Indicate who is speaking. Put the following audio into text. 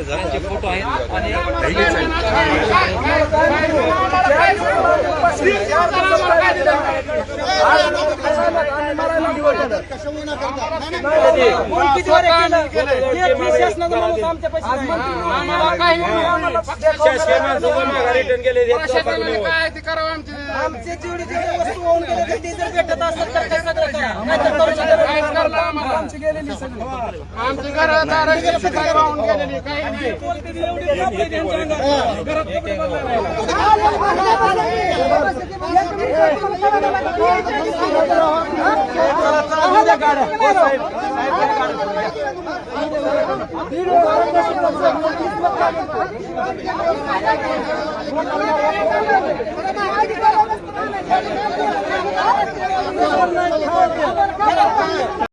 Speaker 1: त्यांचे फोटो आहेत आणि
Speaker 2: आमचे जेवढे वस्तू होऊन गेले ते जर भेटत असेल तर कसं आमची गेलेली सगळी आमची घरादार वाहून गेलेली काही नाही